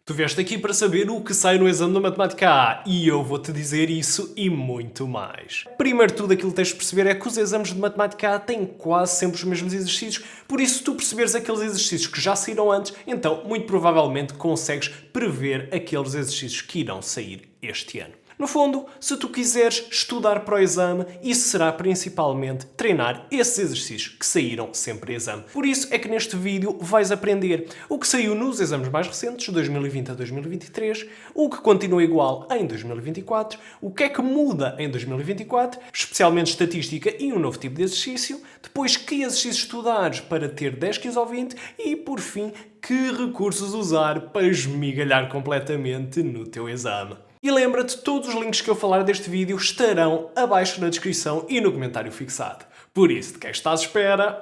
Tu vieste aqui para saber o que sai no exame de Matemática A e eu vou-te dizer isso e muito mais. Primeiro de tudo, aquilo que tens de perceber é que os exames de Matemática A têm quase sempre os mesmos exercícios, por isso se tu perceberes aqueles exercícios que já saíram antes, então muito provavelmente consegues prever aqueles exercícios que irão sair este ano. No fundo, se tu quiseres estudar para o exame, isso será principalmente treinar esses exercícios que saíram sempre em exame. Por isso é que neste vídeo vais aprender o que saiu nos exames mais recentes, de 2020 a 2023, o que continua igual em 2024, o que é que muda em 2024, especialmente estatística e um novo tipo de exercício, depois que exercícios estudares para ter 10, 15 ou 20 e, por fim, que recursos usar para esmigalhar completamente no teu exame. E lembra-te, todos os links que eu falar deste vídeo estarão abaixo na descrição e no comentário fixado. Por isso, de quem estás à espera,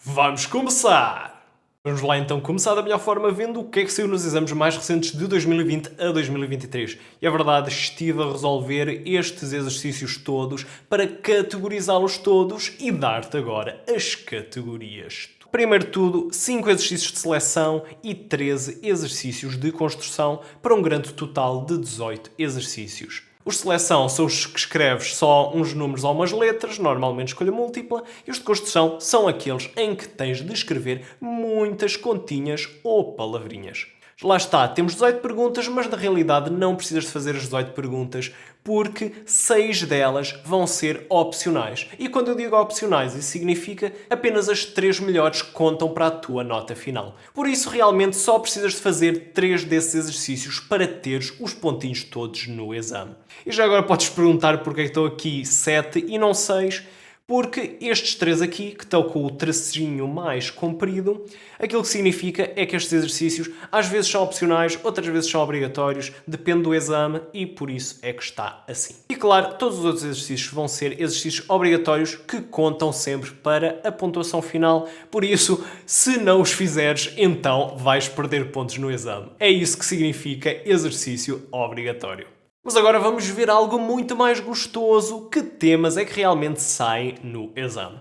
vamos começar! Vamos lá então começar da melhor forma vendo o que é que saiu nos exames mais recentes de 2020 a 2023. E a verdade, estive a resolver estes exercícios todos para categorizá-los todos e dar-te agora as categorias. Primeiro de tudo, 5 exercícios de seleção e 13 exercícios de construção para um grande total de 18 exercícios. Os de seleção são os que escreves só uns números ou umas letras, normalmente escolha múltipla, e os de construção são aqueles em que tens de escrever muitas continhas ou palavrinhas. Lá está, temos 18 perguntas, mas na realidade não precisas de fazer as 18 perguntas porque 6 delas vão ser opcionais. E quando eu digo opcionais, isso significa apenas as 3 melhores contam para a tua nota final. Por isso, realmente só precisas de fazer 3 desses exercícios para teres os pontinhos todos no exame. E já agora podes perguntar porque é que estou aqui 7 e não 6. Porque estes 3 aqui, que estão com o tracinho mais comprido, aquilo que significa é que estes exercícios às vezes são opcionais, outras vezes são obrigatórios, depende do exame e por isso é que está assim. E claro, todos os outros exercícios vão ser exercícios obrigatórios que contam sempre para a pontuação final, por isso, se não os fizeres, então vais perder pontos no exame. É isso que significa exercício obrigatório. Mas agora vamos ver algo muito mais gostoso, que temas é que realmente saem no exame.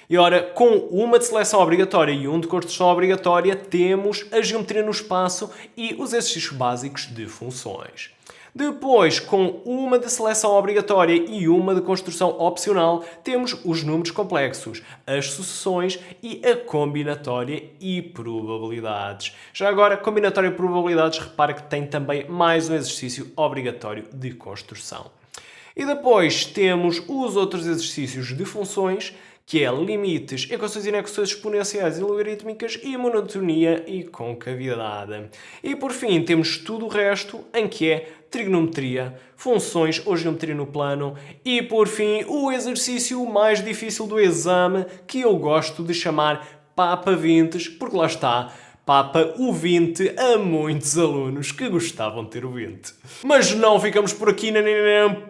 E ora, com uma de seleção obrigatória e um de construção obrigatória, temos a geometria no espaço e os exercícios básicos de funções. Depois, com uma de seleção obrigatória e uma de construção opcional, temos os números complexos, as sucessões e a combinatória e probabilidades. Já agora, combinatória e probabilidades, repara que tem também mais um exercício obrigatório de construção. E depois temos os outros exercícios de funções, que é limites, equações e inequações exponenciais e logarítmicas e monotonia e concavidade. E por fim temos tudo o resto, em que é trigonometria, funções ou geometria no plano e por fim o exercício mais difícil do exame, que eu gosto de chamar Papa 20, porque lá está, Papa o 20 a muitos alunos que gostavam de ter o 20. Mas não ficamos por aqui,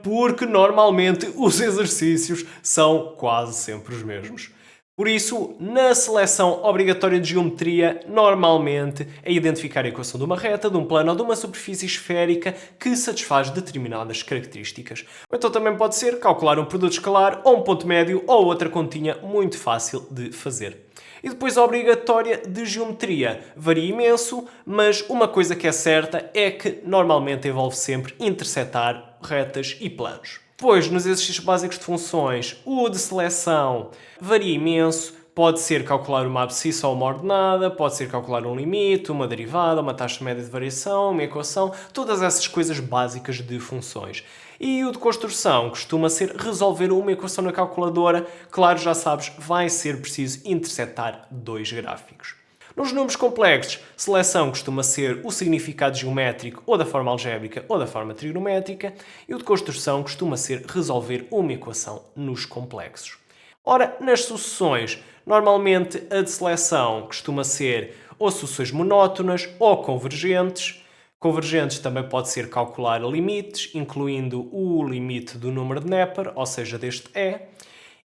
porque normalmente os exercícios são quase sempre os mesmos. Por isso, na seleção obrigatória de geometria, normalmente é identificar a equação de uma reta, de um plano ou de uma superfície esférica que satisfaz determinadas características. Ou então também pode ser calcular um produto escalar ou um ponto médio ou outra continha muito fácil de fazer. E depois a obrigatória de geometria varia imenso, mas uma coisa que é certa é que normalmente envolve sempre intersetar retas e planos. Depois, nos exercícios básicos de funções, o de seleção varia imenso. Pode ser calcular uma abscissa ou uma ordenada, pode ser calcular um limite, uma derivada, uma taxa média de variação, uma equação, todas essas coisas básicas de funções. E o de construção costuma ser resolver uma equação na calculadora. Claro, já sabes, vai ser preciso intersetar 2 gráficos. Nos números complexos, seleção costuma ser o significado geométrico ou da forma algébrica ou da forma trigonométrica, e o de construção costuma ser resolver uma equação nos complexos. Ora, nas sucessões, normalmente a de seleção costuma ser ou sucessões monótonas ou convergentes. Convergentes também pode ser calcular limites, incluindo o limite do número de Neper, ou seja, deste E,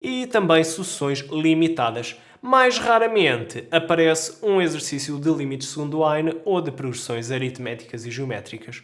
e também sucessões limitadas. Mais raramente aparece um exercício de limites segundo Heine ou de progressões aritméticas e geométricas.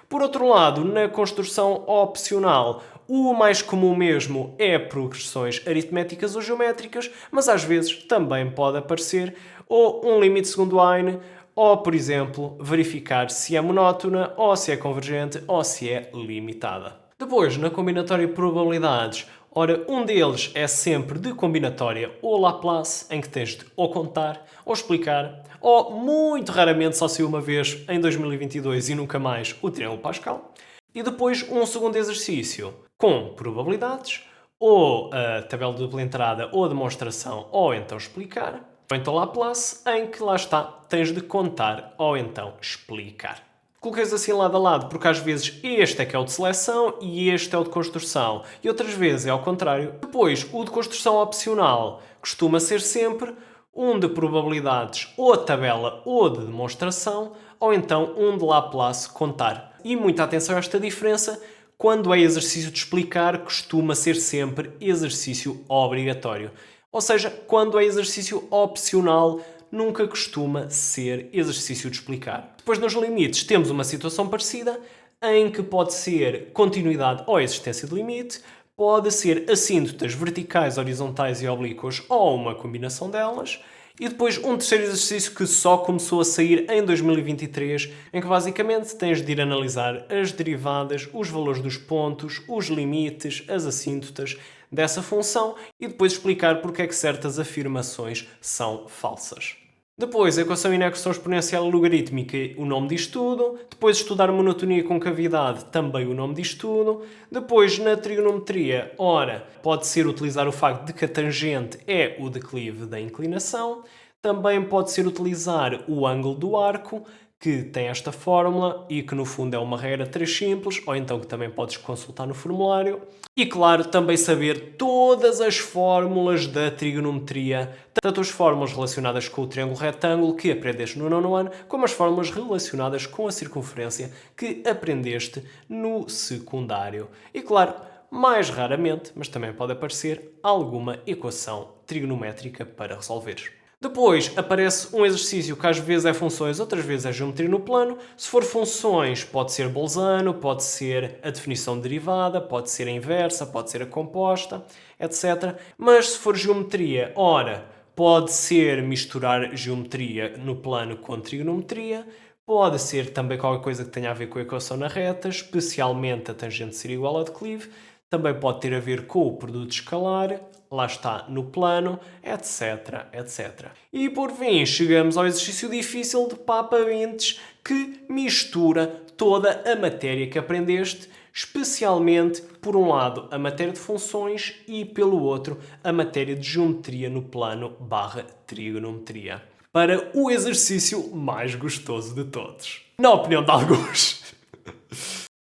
Por outro lado, na construção opcional, o mais comum mesmo é progressões aritméticas ou geométricas, mas às vezes também pode aparecer ou um limite segundo Heine, ou, por exemplo, verificar se é monótona, ou se é convergente, ou se é limitada. Depois, na combinatória de probabilidades, ora, um deles é sempre de combinatória ou Laplace, em que tens de ou contar, ou explicar, ou muito raramente, só saiu uma vez em 2022 e nunca mais, o triângulo Pascal. E depois um segundo exercício com probabilidades, ou a tabela de dupla entrada, ou a demonstração, ou então explicar. Ou então Laplace, em que lá está, tens de contar ou então explicar. Coloquei assim lado a lado, porque às vezes este é que é o de seleção e este é o de construção. E outras vezes é ao contrário. Depois, o de construção opcional costuma ser sempre um de probabilidades ou a tabela ou de demonstração, ou então um de Laplace contar. E muita atenção a esta diferença. Quando é exercício de explicar, costuma ser sempre exercício obrigatório. Ou seja, quando é exercício opcional, nunca costuma ser exercício de explicar. Depois, nos limites, temos uma situação parecida, em que pode ser continuidade ou existência de limite, pode ser assíntotas verticais, horizontais e oblíquas ou uma combinação delas. E depois um terceiro exercício que só começou a sair em 2023, em que basicamente tens de ir analisar as derivadas, os valores dos pontos, os limites, as assíntotas dessa função e depois explicar porque é que certas afirmações são falsas. Depois, a equação e a equação exponencial logarítmica, o nome disto tudo. Depois, estudar monotonia com cavidade, também o nome disto tudo. Depois, na trigonometria, ora, pode-ser utilizar o facto de que a tangente é o declive da inclinação. Também pode-ser utilizar o ângulo do arco, que tem esta fórmula e que no fundo é uma regra 3 simples, ou então que também podes consultar no formulário. E claro, também saber todas as fórmulas da trigonometria, tanto as fórmulas relacionadas com o triângulo retângulo que aprendeste no 9º ano, como as fórmulas relacionadas com a circunferência que aprendeste no secundário. E claro, mais raramente, mas também pode aparecer, alguma equação trigonométrica para resolveres. Depois aparece um exercício que às vezes é funções, outras vezes é geometria no plano. Se for funções, pode ser bolzano, pode ser a definição derivada, pode ser a inversa, pode ser a composta, etc. Mas se for geometria, ora, pode ser misturar geometria no plano com trigonometria, pode ser também qualquer coisa que tenha a ver com a equação na reta, especialmente a tangente ser igual ao declive. Também pode ter a ver com o produto escalar, lá está, no plano, etc, etc. E por fim, chegamos ao exercício difícil de Papa Bintes, que mistura toda a matéria que aprendeste, especialmente, por um lado, a matéria de funções e, pelo outro, a matéria de geometria no plano / trigonometria. Para o exercício mais gostoso de todos. Na opinião de alguns.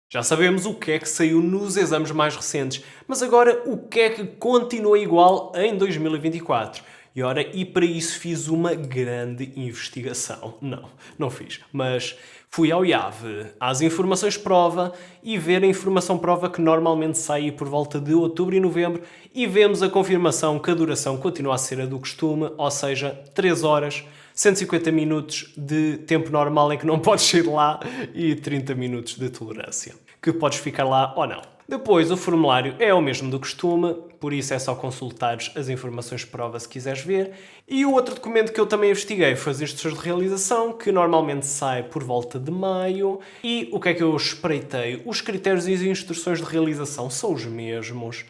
Já sabemos o que é que saiu nos exames mais recentes, mas agora o que é que continua igual em 2024? E ora, e para isso fiz uma grande investigação. Não fiz, mas fui ao IAV, às informações prova, e ver a informação prova que normalmente sai por volta de outubro e novembro, e vemos a confirmação que a duração continua a ser a do costume, ou seja, 3 horas, 150 minutos de tempo normal em que não podes sair lá e 30 minutos de tolerância, que podes ficar lá ou não. Depois, o formulário é o mesmo do costume, por isso é só consultares as informações de prova se quiseres ver. E o outro documento que eu também investiguei foi as instruções de realização, que normalmente sai por volta de maio. E o que é que eu espreitei? Os critérios e as instruções de realização são os mesmos.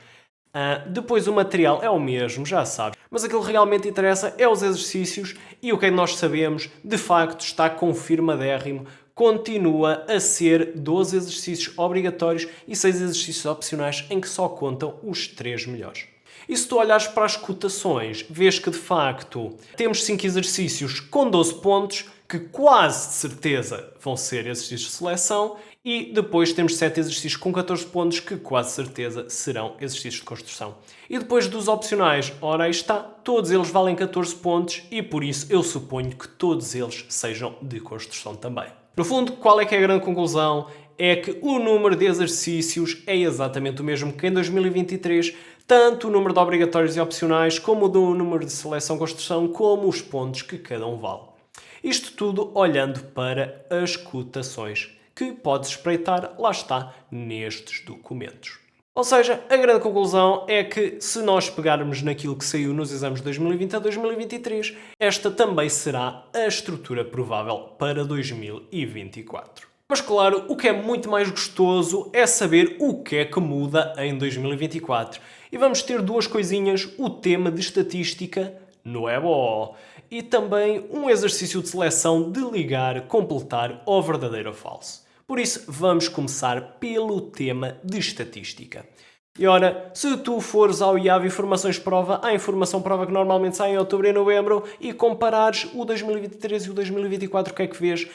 Depois o material é o mesmo, já sabes. Mas aquilo que realmente interessa é os exercícios e o que é que nós sabemos, de facto, está confirmadérrimo. Continua a ser 12 exercícios obrigatórios e 6 exercícios opcionais em que só contam os 3 melhores. E se tu olhares para as cotações, vês que de facto temos 5 exercícios com 12 pontos, que quase de certeza vão ser exercícios de seleção, e depois temos 7 exercícios com 14 pontos, que quase certeza serão exercícios de construção. E depois dos opcionais, ora aí está, todos eles valem 14 pontos e por isso eu suponho que todos eles sejam de construção também. No fundo, qual é que é a grande conclusão? É que o número de exercícios é exatamente o mesmo que em 2023, tanto o número de obrigatórios e opcionais, como o do número de seleção-construção, como os pontos que cada um vale. Isto tudo olhando para as cotações, que podes espreitar, lá está, nestes documentos. Ou seja, a grande conclusão é que se nós pegarmos naquilo que saiu nos exames de 2020 a 2023, esta também será a estrutura provável para 2024. Mas claro, o que é muito mais gostoso é saber o que é que muda em 2024. E vamos ter duas coisinhas, o tema de estatística no EBO e também um exercício de seleção de ligar, completar ou verdadeiro ou falso. Por isso, vamos começar pelo tema de estatística. E ora, se tu fores ao IAV Informações Prova, a informação prova que normalmente sai em outubro e novembro, e comparares o 2023 e o 2024, o que é que vês?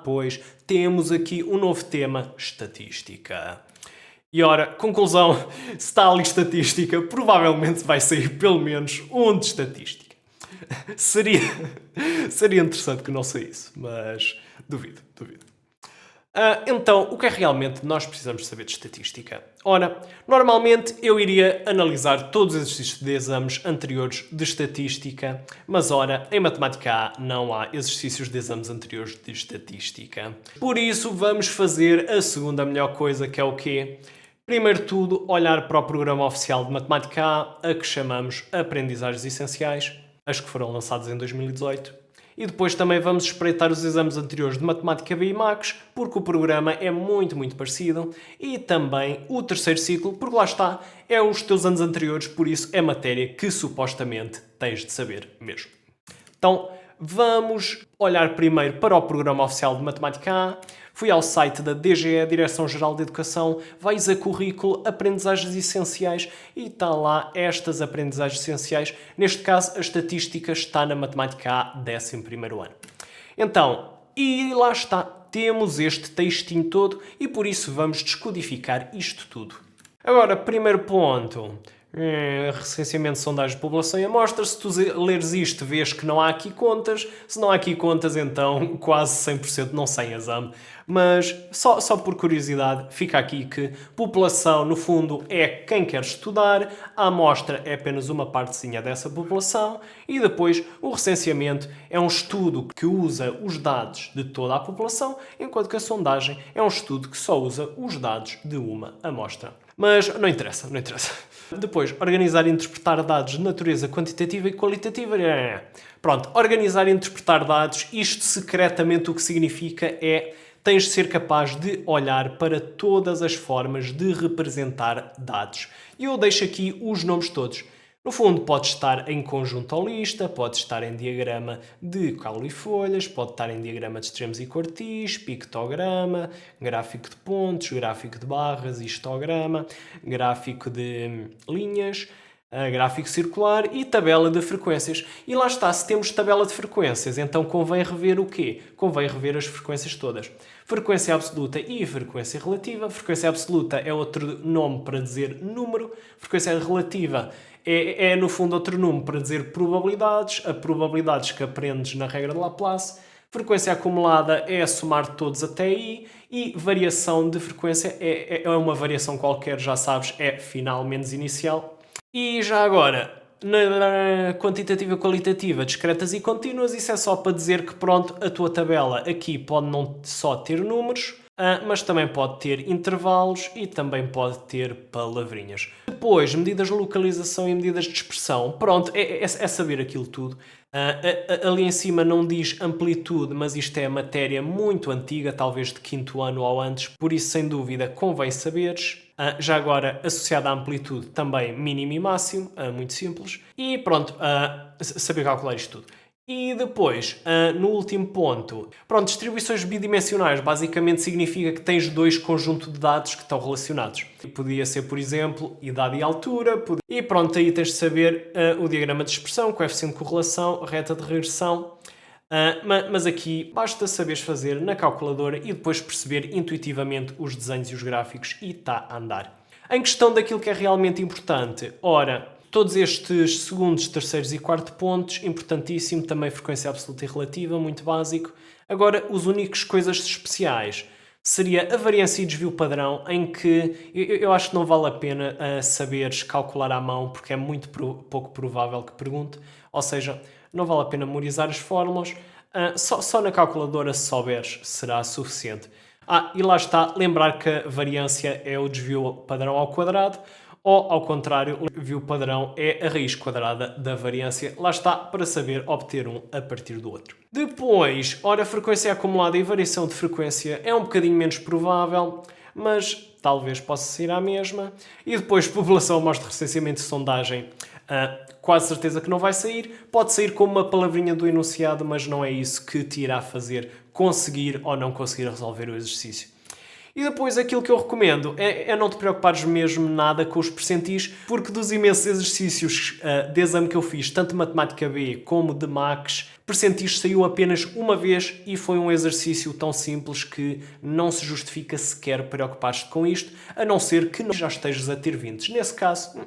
Pois, temos aqui um novo tema, estatística. E ora, conclusão, se está ali estatística, provavelmente vai sair pelo menos um de estatística. Seria interessante que não saísse, mas duvido. Então, o que é realmente nós precisamos saber de estatística? Ora, normalmente eu iria analisar todos os exercícios de exames anteriores de estatística, mas ora, em Matemática A não há exercícios de exames anteriores de estatística. Por isso, vamos fazer a segunda melhor coisa, que é o quê? Primeiro de tudo, olhar para o programa oficial de Matemática A que chamamos Aprendizagens Essenciais, as que foram lançadas em 2018. E depois também vamos espreitar os exames anteriores de Matemática B e Max, porque o programa é muito parecido. E também o terceiro ciclo, porque lá está, é os teus anos anteriores, por isso é matéria que supostamente tens de saber mesmo. Então, vamos olhar primeiro para o programa oficial de Matemática A. Fui ao site da DGE, Direção-Geral de Educação, vais a currículo, aprendizagens essenciais e está lá estas aprendizagens essenciais. Neste caso, a estatística está na Matemática A, 11º ano. Então, e lá está, temos este textinho todo e por isso vamos descodificar isto tudo. Agora, primeiro ponto. Recenseamento de sondagem de população e amostra. Se tu leres isto, vês que não há aqui contas. Se não há aqui contas, então quase 100% não sai exame. Mas só por curiosidade, fica aqui que população, no fundo, é quem quer estudar, a amostra é apenas uma partezinha dessa população e depois o recenseamento é um estudo que usa os dados de toda a população, enquanto que a sondagem é um estudo que só usa os dados de uma amostra. Mas não interessa. Depois, organizar e interpretar dados de natureza quantitativa e qualitativa. Pronto, organizar e interpretar dados, isto secretamente o que significa é tens de ser capaz de olhar para todas as formas de representar dados. E eu deixo aqui os nomes todos. No fundo, pode estar em conjunto ou lista, pode estar em diagrama de caule e folhas, pode estar em diagrama de extremos e quartis, pictograma, gráfico de pontos, gráfico de barras, histograma, gráfico de linhas, gráfico circular e tabela de frequências. E lá está, se temos tabela de frequências, então convém rever o quê? Convém rever as frequências todas. Frequência absoluta e frequência relativa. Frequência absoluta é outro nome para dizer número. Frequência relativa é no fundo outro nome para dizer probabilidades. A probabilidades que aprendes na regra de Laplace. Frequência acumulada é somar todos até i. E variação de frequência é uma variação qualquer, já sabes, é final menos inicial. E já agora, na quantitativa e qualitativa, discretas e contínuas, isso é só para dizer que pronto, a tua tabela aqui pode não só ter números, mas também pode ter intervalos e também pode ter palavrinhas. Depois, medidas de localização e medidas de expressão. Pronto, é saber aquilo tudo. Ali em cima não diz amplitude, mas isto é matéria muito antiga, talvez de 5º ano ou antes, por isso sem dúvida convém saberes. Já agora, associada à amplitude, também mínimo e máximo, muito simples. E pronto, saber calcular isto tudo. E depois, no último ponto, pronto, distribuições bidimensionais basicamente significa que tens dois conjuntos de dados que estão relacionados. Podia ser, por exemplo, idade e altura. E pronto, aí tens de saber o diagrama de expressão, coeficiente de correlação, reta de regressão. Mas aqui basta saberes fazer na calculadora e depois perceber intuitivamente os desenhos e os gráficos e está a andar. Em questão daquilo que é realmente importante, ora, todos estes segundos, terceiros e quarto pontos, importantíssimo, também frequência absoluta e relativa, muito básico. Agora, os únicos coisas especiais seria a variância e desvio padrão, em que eu acho que não vale a pena saberes calcular à mão, porque é muito pouco provável que pergunte, ou seja, não vale a pena memorizar as fórmulas, só na calculadora, se souberes, será suficiente. E lá está, lembrar que a variância é o desvio padrão ao quadrado, ou, ao contrário, o desvio padrão é a raiz quadrada da variância. Lá está, para saber obter um a partir do outro. Depois, ora, frequência acumulada e variação de frequência é um bocadinho menos provável, mas talvez possa sair à mesma. E depois, população mostra recenseamento de sondagem. Quase certeza que não vai sair. Pode sair como uma palavrinha do enunciado, mas não é isso que te irá fazer conseguir ou não conseguir resolver o exercício. E depois aquilo que eu recomendo é não te preocupares mesmo nada com os percentis, porque dos imensos exercícios de exame que eu fiz, tanto de Matemática B como de Max, percentis saiu apenas uma vez e foi um exercício tão simples que não se justifica sequer preocupar-te com isto, a não ser que não já estejas a ter 20. Nesse caso,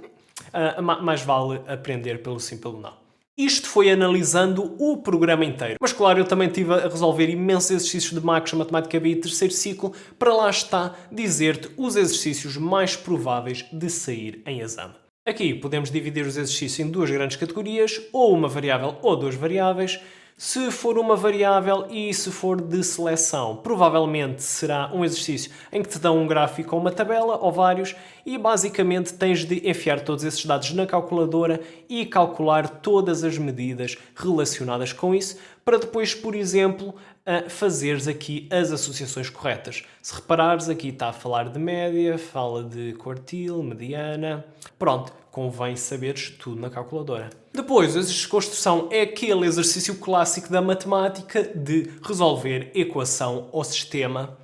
mais vale aprender pelo sim pelo não. Isto foi analisando o programa inteiro. Mas claro, eu também estive a resolver imensos exercícios de Max, Matemática B e terceiro ciclo, para lá está dizer-te os exercícios mais prováveis de sair em exame. Aqui podemos dividir os exercícios em duas grandes categorias, ou uma variável ou duas variáveis. Se for uma variável e se for de seleção, provavelmente será um exercício em que te dão um gráfico ou uma tabela ou vários e basicamente tens de enfiar todos esses dados na calculadora e calcular todas as medidas relacionadas com isso para depois, por exemplo, fazeres aqui as associações corretas. Se reparares, aqui está a falar de média, fala de quartil, mediana. Pronto, convém saberes tudo na calculadora. Depois, o exercício de construção é aquele exercício clássico da matemática de resolver equação ou sistema,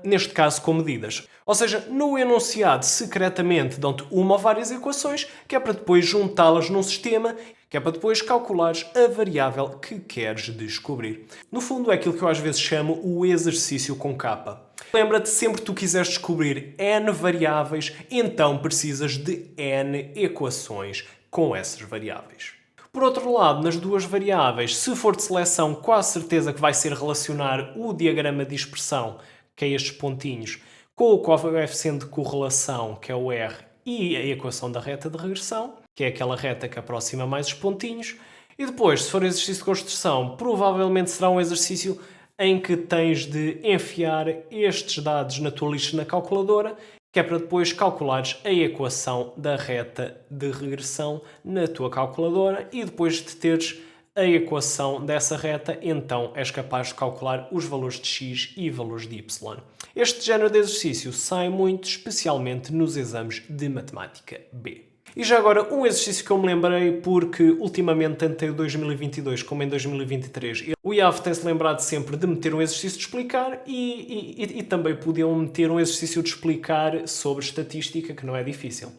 neste caso com medidas. Ou seja, no enunciado secretamente dão-te uma ou várias equações, que é para depois juntá-las num sistema, que é para depois calculares a variável que queres descobrir. No fundo é aquilo que eu às vezes chamo o exercício com capa. Lembra-te, sempre que tu quiseres descobrir n variáveis, então precisas de n equações com essas variáveis. Por outro lado, nas duas variáveis, se for de seleção, quase certeza que vai ser relacionar o diagrama de dispersão, que é estes pontinhos, com o coeficiente de correlação, que é o R, e a equação da reta de regressão, que é aquela reta que aproxima mais os pontinhos. E depois, se for exercício de construção, provavelmente será um exercício em que tens de enfiar estes dados na tua lista na calculadora, que é para depois calculares a equação da reta de regressão na tua calculadora e depois de teres a equação dessa reta, então és capaz de calcular os valores de x e valores de y. Este género de exercício sai muito, especialmente nos exames de Matemática B. E já agora, um exercício que eu me lembrei porque ultimamente, tanto em 2022 como em 2023, o IAV tem-se lembrado sempre de meter um exercício de explicar e também podiam meter um exercício de explicar sobre estatística, que não é difícil.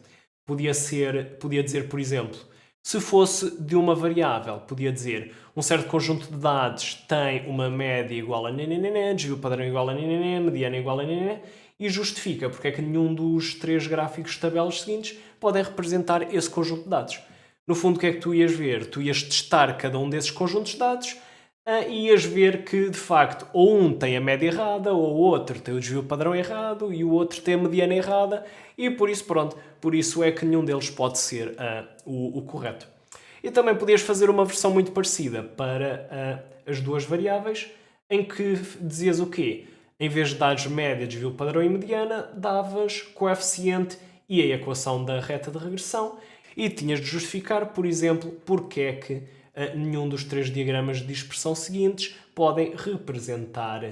Podia dizer, por exemplo, se fosse de uma variável, podia dizer um certo conjunto de dados tem uma média igual a nananana, desvio padrão igual a nananana, mediana igual a nananana, e justifica porque é que nenhum dos três gráficos de tabelas seguintes podem representar esse conjunto de dados. No fundo, o que é que tu ias ver? Tu ias testar cada um desses conjuntos de dados e ias ver que, de facto, ou um tem a média errada, ou o outro tem o desvio padrão errado, e o outro tem a mediana errada, e por isso, pronto, por isso é que nenhum deles pode ser o correto. E também podias fazer uma versão muito parecida para as duas variáveis, em que dizias o quê? Em vez de dares média, desvio padrão e mediana, davas coeficiente e a equação da reta de regressão e tinhas de justificar, por exemplo, porque é que nenhum dos três diagramas de dispersão seguintes podem representar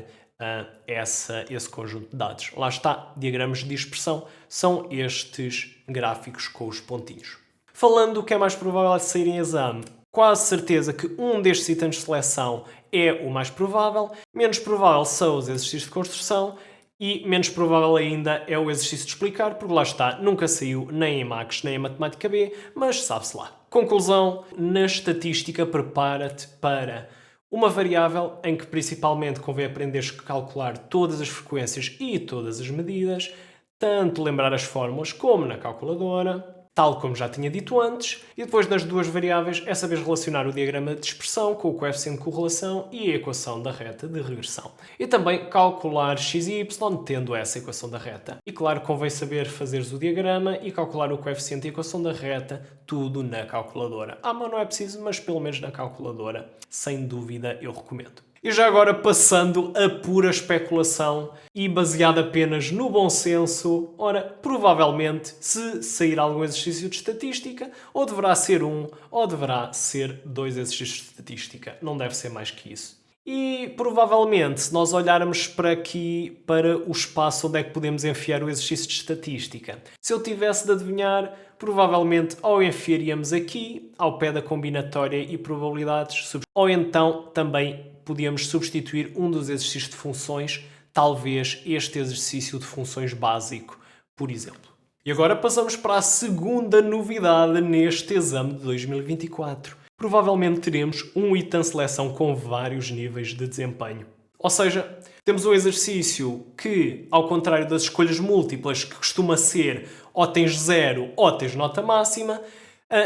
esse conjunto de dados. Lá está, diagramas de dispersão são estes gráficos com os pontinhos. Falando do que é mais provável de sair em exame, quase certeza que um destes itens de seleção é o mais provável, menos provável são os exercícios de construção e menos provável ainda é o exercício de explicar, porque lá está, nunca saiu nem em Max nem em Matemática B, mas sabe-se lá. Conclusão, na estatística prepara-te para uma variável em que principalmente convém aprenderes a calcular todas as frequências e todas as medidas, tanto lembrar as fórmulas como na calculadora, tal como já tinha dito antes, e depois nas duas variáveis é saber relacionar o diagrama de dispersão com o coeficiente de correlação e a equação da reta de regressão. E também calcular x e y tendo essa equação da reta. E claro, convém saber fazeres o diagrama e calcular o coeficiente e a equação da reta, tudo na calculadora. À mão não é preciso, mas pelo menos na calculadora, sem dúvida, eu recomendo. E já agora passando a pura especulação e baseado apenas no bom senso, ora, provavelmente, se sair algum exercício de estatística, ou deverá ser um, ou deverá ser dois exercícios de estatística. Não deve ser mais que isso. E provavelmente, se nós olharmos para aqui, para o espaço onde é que podemos enfiar o exercício de estatística, se eu tivesse de adivinhar, provavelmente ou enfiaríamos aqui, ao pé da combinatória e probabilidades, ou então também podíamos substituir um dos exercícios de funções, talvez este exercício de funções básico, por exemplo. E agora passamos para a segunda novidade neste exame de 2024. Provavelmente teremos um item seleção com vários níveis de desempenho. Ou seja, temos um exercício que, ao contrário das escolhas múltiplas, que costuma ser ou tens 0 ou tens nota máxima,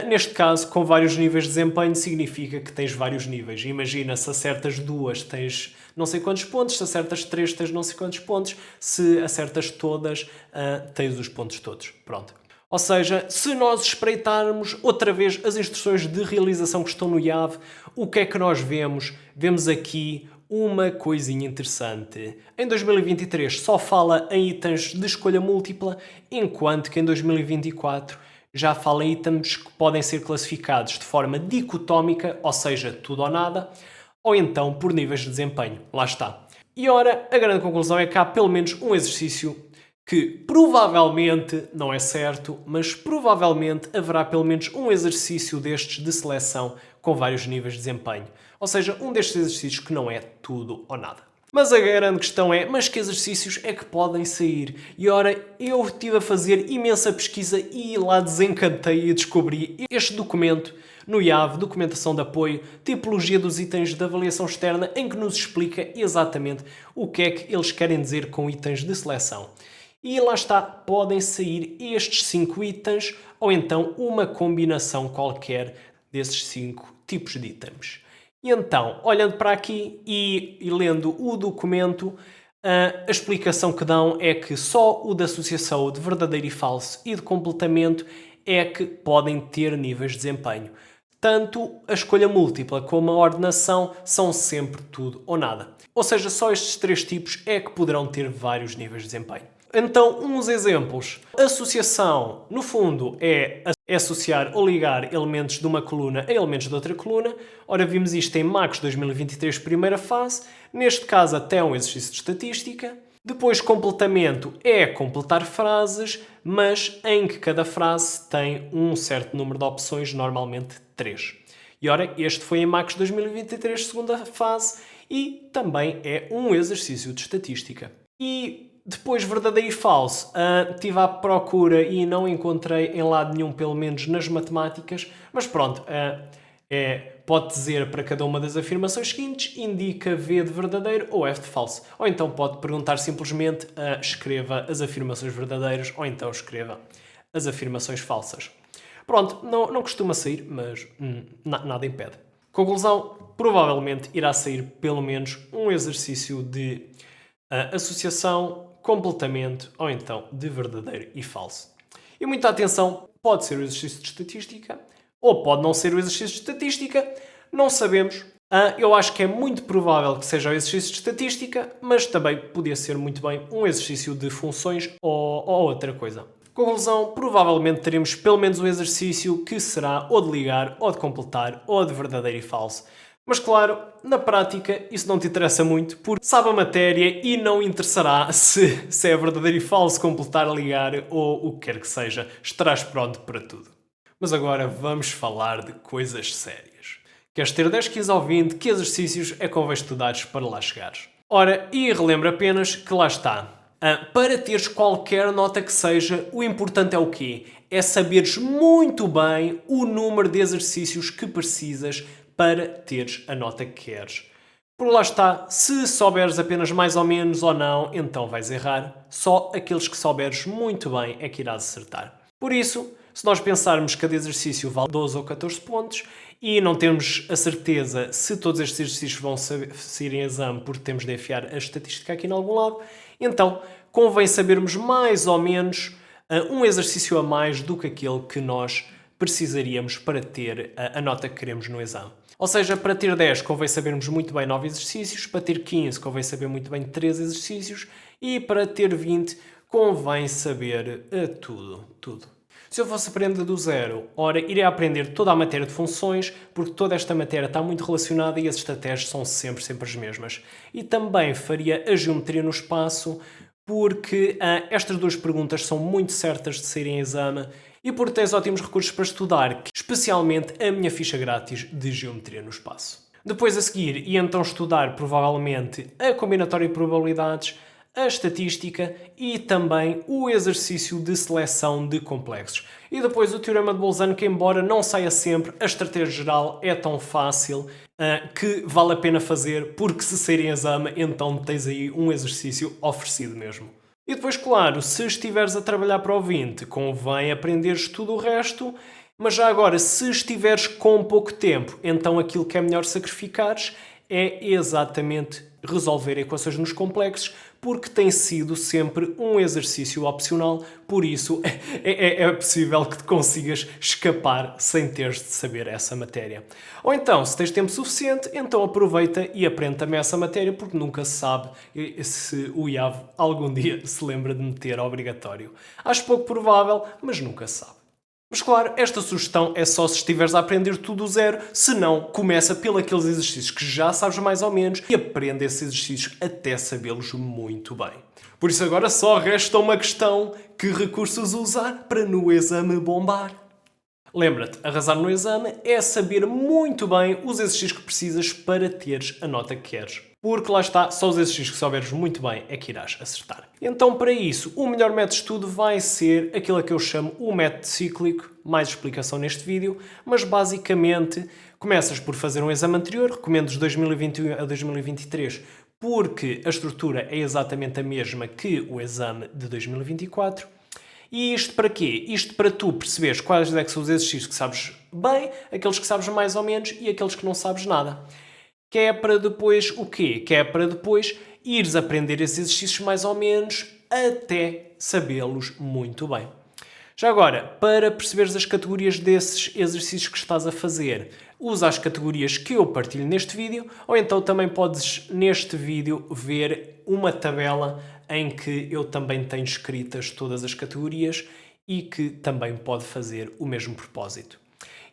neste caso, com vários níveis de desempenho, significa que tens vários níveis. Imagina, se acertas 2 tens não sei quantos pontos, se acertas 3 tens não sei quantos pontos, se acertas todas, tens os pontos todos. Pronto. Ou seja, se nós espreitarmos outra vez as instruções de realização que estão no IAV, o que é que nós vemos? Vemos aqui uma coisinha interessante. Em 2023 só fala em itens de escolha múltipla, enquanto que em 2024 já fala em itens que podem ser classificados de forma dicotómica, ou seja, tudo ou nada, ou então por níveis de desempenho. Lá está. E ora, a grande conclusão é que há pelo menos um exercício que provavelmente, não é certo, mas provavelmente haverá pelo menos um exercício destes de seleção com vários níveis de desempenho. Ou seja, um destes exercícios que não é tudo ou nada. Mas a grande questão é, mas que exercícios é que podem sair? E ora, eu estive a fazer imensa pesquisa e lá desencantei e descobri este documento no IAV, Documentação de Apoio, Tipologia dos Itens de Avaliação Externa, em que nos explica exatamente o que é que eles querem dizer com itens de seleção. E lá está, podem sair estes 5 itens ou então uma combinação qualquer desses 5 tipos de itens. E então, olhando para aqui e lendo o documento, a explicação que dão é que só o da associação de verdadeiro e falso e de completamento é que podem ter níveis de desempenho. Tanto a escolha múltipla como a ordenação são sempre tudo ou nada. Ou seja, só estes 3 tipos é que poderão ter vários níveis de desempenho. Então, uns exemplos. Associação, no fundo, é associar ou ligar elementos de uma coluna a elementos de outra coluna. Ora, vimos isto em MACS 2023, primeira fase. Neste caso, até um exercício de estatística. Depois, completamento é completar frases, mas em que cada frase tem um certo número de opções, normalmente 3. E ora, este foi em MACS 2023, segunda fase, e também é um exercício de estatística. E depois, verdadeiro e falso. Estive à procura e não encontrei em lado nenhum, pelo menos nas matemáticas, mas pronto, pode dizer para cada uma das afirmações seguintes, indica V de verdadeiro ou F de falso. Ou então pode perguntar simplesmente, escreva as afirmações verdadeiras ou então escreva as afirmações falsas. Pronto, não costuma sair, mas nada impede. Conclusão, provavelmente irá sair pelo menos um exercício de associação, completamento ou então de verdadeiro e falso. E muita atenção, pode ser o exercício de estatística ou pode não ser o exercício de estatística, não sabemos. Eu acho que é muito provável que seja o exercício de estatística, mas também podia ser muito bem um exercício de funções ou outra coisa. Conclusão, provavelmente teremos pelo menos um exercício que será ou de ligar, ou de completar, ou de verdadeiro e falso. Mas claro, na prática isso não te interessa muito, porque sabe a matéria e não interessará se é verdadeiro e falso, completar, ligar ou o que quer que seja. Estarás pronto para tudo. Mas agora vamos falar de coisas sérias. Queres ter 10, 15 ou 20? Que exercícios é que convém estudares para lá chegares? Ora, e relembra apenas que lá está. Para teres qualquer nota que seja, o importante é o quê? É saberes muito bem o número de exercícios que precisas para teres a nota que queres. Por lá está, se souberes apenas mais ou menos ou não, então vais errar. Só aqueles que souberes muito bem é que irás acertar. Por isso, se nós pensarmos que cada exercício vale 12 ou 14 pontos e não temos a certeza se todos estes exercícios vão sair em exame porque temos de enfiar a estatística aqui em algum lado, então convém sabermos mais ou menos um exercício a mais do que aquele que nós precisaríamos para ter a nota que queremos no exame. Ou seja, para ter 10 convém sabermos muito bem 9 exercícios, para ter 15 convém saber muito bem 3 exercícios e para ter 20 convém saber tudo. Se eu fosse aprender do zero, ora, irei aprender toda a matéria de funções, porque toda esta matéria está muito relacionada e as estratégias são sempre as mesmas. E também faria a geometria no espaço, porque estas duas perguntas são muito certas de saírem em exame e porque tens ótimos recursos para estudar, especialmente a minha ficha grátis de geometria no espaço. Depois a seguir, ia então estudar provavelmente a combinatória de probabilidades, a estatística e também o exercício de seleção de complexos. E depois o teorema de Bolzano, que embora não saia sempre, a estratégia geral é tão fácil que vale a pena fazer, porque se sair em exame, então tens aí um exercício oferecido mesmo. E depois, claro, se estiveres a trabalhar para o 20, convém aprenderes tudo o resto, mas já agora, se estiveres com pouco tempo, então aquilo que é melhor sacrificares é exatamente resolver equações nos complexos, porque tem sido sempre um exercício opcional, por isso é possível que te consigas escapar sem teres de saber essa matéria. Ou então, se tens tempo suficiente, então aproveita e aprende também essa matéria, porque nunca se sabe se o IAV algum dia se lembra de meter obrigatório. Acho pouco provável, mas nunca se sabe. Mas claro, esta sugestão é só se estiveres a aprender tudo do zero, se não, começa pelos exercícios que já sabes mais ou menos e aprende esses exercícios até sabê-los muito bem. Por isso agora só resta uma questão: que recursos usar para no exame bombar? Lembra-te, arrasar no exame é saber muito bem os exercícios que precisas para teres a nota que queres. Porque lá está, só os exercícios que souberes muito bem é que irás acertar. Então, para isso, o melhor método de estudo vai ser aquilo que eu chamo o método cíclico, mais explicação neste vídeo, mas basicamente começas por fazer um exame anterior, recomendo de 2021 a 2023, porque a estrutura é exatamente a mesma que o exame de 2024. E isto para quê? Isto para tu perceberes quais é que são os exercícios que sabes bem, aqueles que sabes mais ou menos e aqueles que não sabes nada. Que é para depois o quê? Que é para depois ires aprender esses exercícios mais ou menos até sabê-los muito bem. Já agora, para perceberes as categorias desses exercícios que estás a fazer, usa as categorias que eu partilho neste vídeo, ou então também podes neste vídeo ver uma tabela em que eu também tenho escritas todas as categorias e que também pode fazer o mesmo propósito.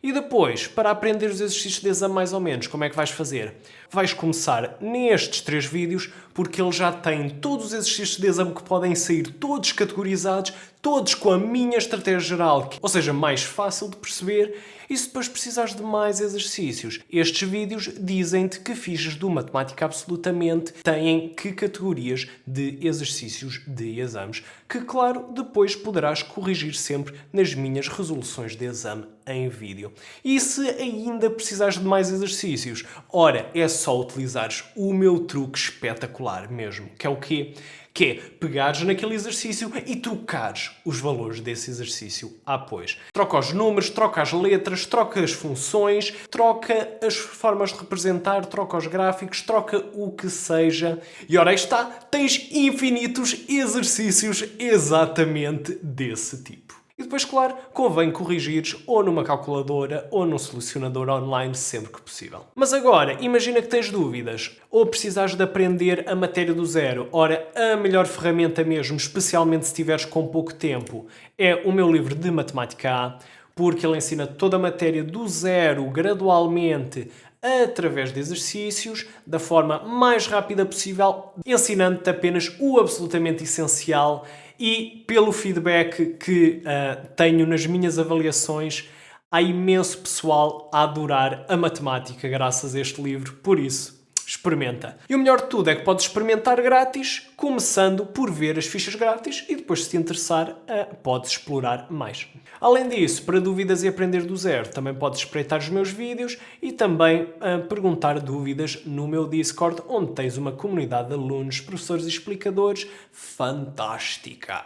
E depois, para aprender os exercícios de exame mais ou menos, como é que vais fazer? Vais começar nestes 3 vídeos, porque ele já tem todos os exercícios de exame que podem sair, todos categorizados, todos com a minha estratégia geral, ou seja, mais fácil de perceber. E se depois precisares de mais exercícios, estes vídeos dizem-te que fichas do Matemática Absolutamente têm que categorias de exercícios de exames, que claro, depois poderás corrigir sempre nas minhas resoluções de exame em vídeo. E se ainda precisares de mais exercícios, ora, é só utilizares o meu truque espetacular mesmo, que é o quê? Que é pegares naquele exercício e trocares os valores desse exercício. Pois. Troca os números, troca as letras, troca as funções, troca as formas de representar, troca os gráficos, troca o que seja. E ora aí está, tens infinitos exercícios exatamente desse tipo. E depois, claro, convém corrigires ou numa calculadora ou num solucionador online sempre que possível. Mas agora, imagina que tens dúvidas ou precisares de aprender a matéria do zero. Ora, a melhor ferramenta mesmo, especialmente se estiveres com pouco tempo, é o meu livro de Matemática A, porque ele ensina toda a matéria do zero, gradualmente, através de exercícios, da forma mais rápida possível, ensinando-te apenas o absolutamente essencial. E pelo feedback que tenho nas minhas avaliações, há imenso pessoal a adorar a matemática graças a este livro, por isso, experimenta. E o melhor de tudo é que podes experimentar grátis, começando por ver as fichas grátis e depois, se te interessar, podes explorar mais. Além disso, para dúvidas e aprender do zero, também podes espreitar os meus vídeos e também perguntar dúvidas no meu Discord, onde tens uma comunidade de alunos, professores e explicadores fantástica.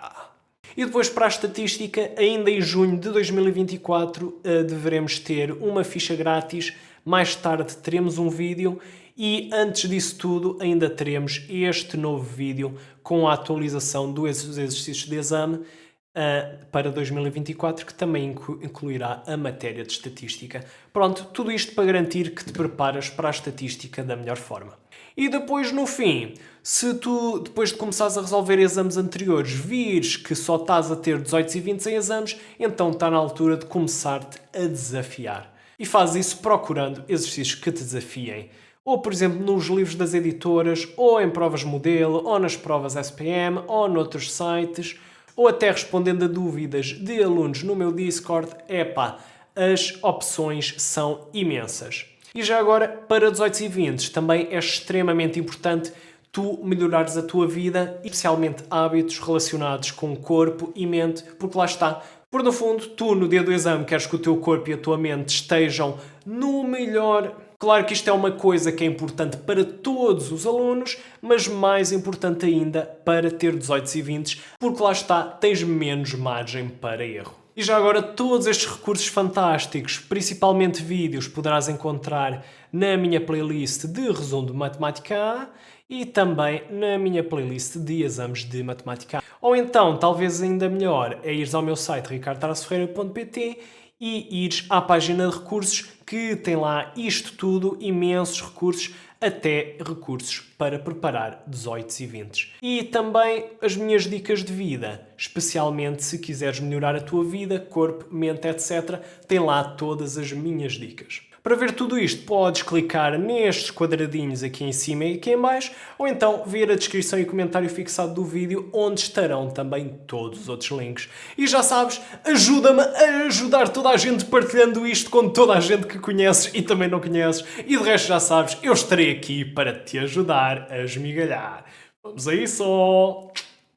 E depois, para a estatística, ainda em junho de 2024 deveremos ter uma ficha grátis. Mais tarde teremos um vídeo e antes disso tudo ainda teremos este novo vídeo com a atualização dos exercícios de exame para 2024, que também incluirá a matéria de estatística. Pronto, tudo isto para garantir que te preparas para a estatística da melhor forma. E depois, no fim, se tu, depois de começares a resolver exames anteriores, vires que só estás a ter 18 e 20 em exames, então está na altura de começar-te a desafiar. E faz isso procurando exercícios que te desafiem. Ou, por exemplo, nos livros das editoras, ou em provas modelo, ou nas provas SPM, ou noutros sites, ou até respondendo a dúvidas de alunos no meu Discord. Epá, as opções são imensas. E já agora, para 18 e 20, também é extremamente importante tu melhorares a tua vida, especialmente hábitos relacionados com corpo e mente, porque lá está. Por no fundo, tu no dia do exame queres que o teu corpo e a tua mente estejam no melhor. Claro que isto é uma coisa que é importante para todos os alunos, mas mais importante ainda para ter 18 e 20, porque lá está, tens menos margem para erro. E já agora, todos estes recursos fantásticos, principalmente vídeos, poderás encontrar na minha playlist de resumo de Matemática A e também na minha playlist de exames de Matemática A. Ou então, talvez ainda melhor, é ires ao meu site ricardotarasferreira.pt e ires à página de recursos, que tem lá isto tudo, imensos recursos, até recursos para preparar 18 e 20. E também as minhas dicas de vida, especialmente se quiseres melhorar a tua vida, corpo, mente, etc. Tem lá todas as minhas dicas. Para ver tudo isto, podes clicar nestes quadradinhos aqui em cima e aqui em baixo, ou então ver a descrição e comentário fixado do vídeo, onde estarão também todos os outros links. E já sabes, ajuda-me a ajudar toda a gente partilhando isto com toda a gente que conheces e também não conheces. E de resto já sabes, eu estarei aqui para te ajudar a esmigalhar. Vamos a isso!